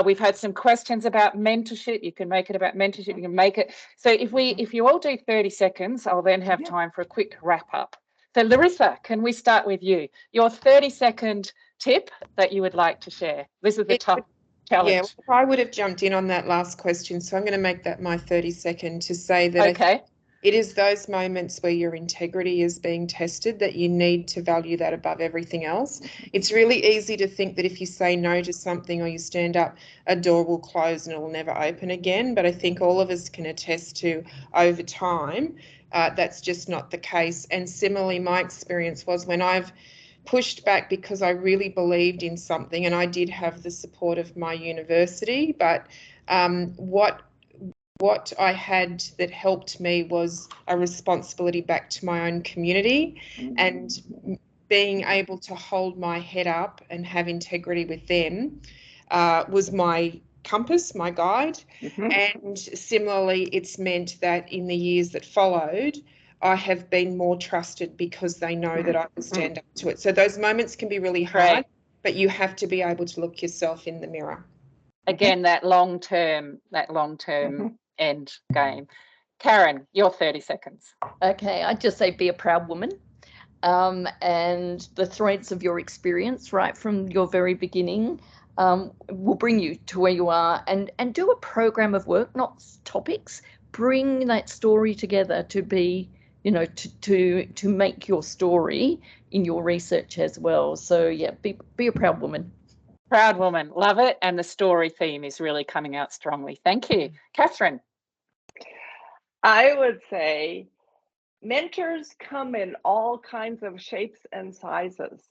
We've had some questions about mentorship. You can make it about mentorship. You can make it. So if you all do 30 seconds, I'll then have time for a quick wrap up. So Larissa, can we start with you? Your 30-second tip that you would like to share. This is a tough challenge. Yeah, I would have jumped in on that last question, so I'm going to make that my 30-second to say that okay. It is those moments where your integrity is being tested that you need to value that above everything else. It's really easy to think that if you say no to something or you stand up, a door will close and it will never open again. But I think all of us can attest to over time, that's just not the case. And similarly, my experience was when I've pushed back because I really believed in something, and I did have the support of my university, but what I had that helped me was a responsibility back to my own community, and being able to hold my head up and have integrity with them was my compass, my guide. And similarly, it's meant that in the years that followed, I have been more trusted because they know that I will stand up to it. So those moments can be really hard, but you have to be able to look yourself in the mirror. Again, that long-term end game. Karen, your 30 seconds. Okay, I'd just say be a proud woman. And the threads of your experience right from your very beginning will bring you to where you are, and do a program of work, not topics. Bring that story together to be, to make your story in your research as well. So yeah, be a proud woman. Proud woman, love it. And the story theme is really coming out strongly. Thank you. Catherine. I would say mentors come in all kinds of shapes and sizes.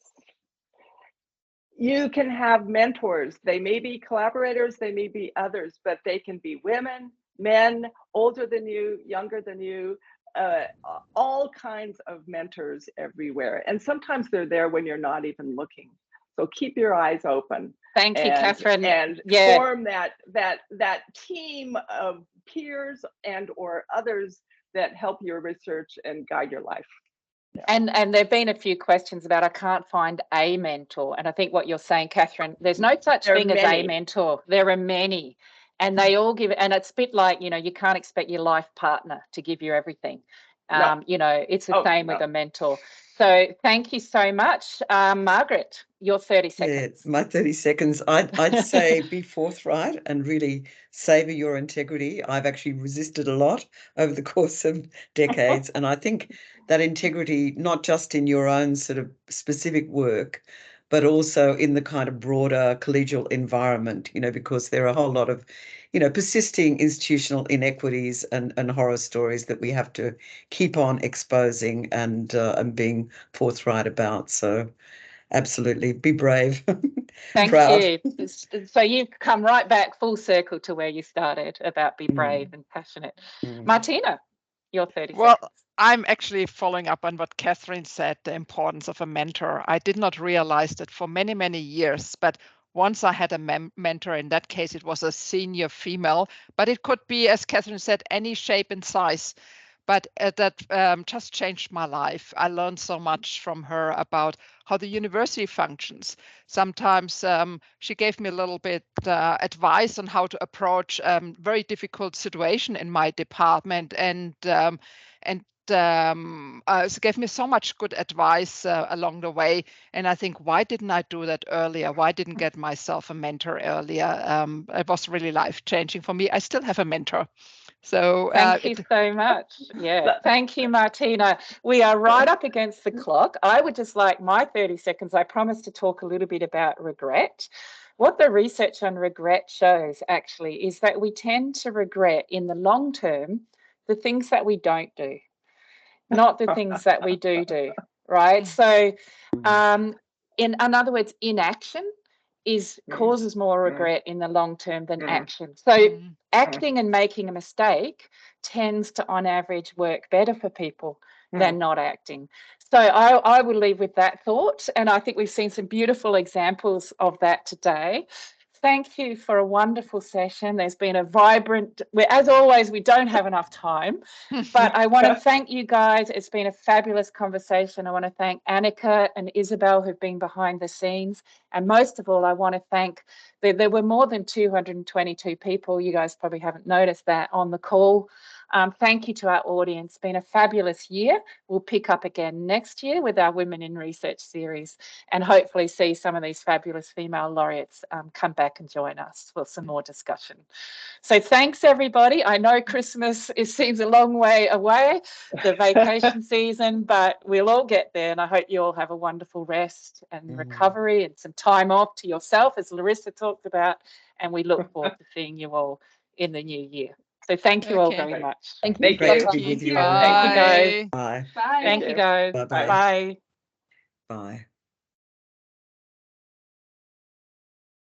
You can have mentors. They may be collaborators, they may be others, but they can be women, men, older than you, younger than you, all kinds of mentors everywhere. And sometimes they're there when you're not even looking. So keep your eyes open. Thank you, Catherine. And form that team of peers and or others that help your research and guide your life. Yeah. And there've been a few questions about I can't find a mentor. And I think what you're saying, Catherine, there's no such thing as a mentor. There are many. And they all give, and it's a bit like, you can't expect your life partner to give you everything. No. It's the same with a mentor. So thank you so much. Margaret, your 30 seconds. Yeah, my 30 seconds. I'd say be forthright and really savor your integrity. I've actually resisted a lot over the course of decades. And I think that integrity, not just in your own sort of specific work, but also in the kind of broader collegial environment, because there are a whole lot of, persisting institutional inequities and horror stories that we have to keep on exposing and being forthright about. So Absolutely. Be brave. Thank Proud. you. So you've come right back full circle to where you started about be brave and passionate. Martina, your 30 Well, seconds. I'm actually following up on what Catherine said, the importance of a mentor. I did not realize that for many, many years, but once I had a mentor. In that case, it was a senior female, but it could be, as Catherine said, any shape and size. But that just changed my life. I learned so much from her about how the university functions. Sometimes she gave me a little bit advice on how to approach very difficult situation in my department, and she gave me so much good advice along the way. And I think, why didn't I do that earlier? Why didn't get myself a mentor earlier? It was really life-changing for me. I still have a mentor. So thank you so much. Yeah, thank you, Martina. We are right up against the clock. I would just like my 30 seconds. I promised to talk a little bit about regret. What the research on regret shows actually is that we tend to regret in the long term the things that we don't do, not the things that we do, right? So in other words, inaction causes more regret in the long term than action. So acting and making a mistake tends to, on average, work better for people than not acting. So I will leave with that thought. And I think we've seen some beautiful examples of that today. Thank you for a wonderful session. There's been a vibrant, as always, we don't have enough time, but I want to thank you guys. It's been a fabulous conversation. I want to thank Annika and Isabel who've been behind the scenes. And most of all, I want to thank, there were more than 222 people. You guys probably haven't noticed that on the call. Thank you to our audience. It's been a fabulous year. We'll pick up again next year with our Women in Research series and hopefully see some of these fabulous female laureates come back and join us for some more discussion. So thanks, everybody. I know Christmas seems a long way away, the vacation season, but we'll all get there. And I hope you all have a wonderful rest and recovery and some time off to yourself, as Larissa talked about. And we look forward to seeing you all in the new year. So thank you all very much. Thank you. Great to be with you. Bye. Thank you, guys. Bye. Bye. Thank you, guys. Bye-bye. Bye. Bye.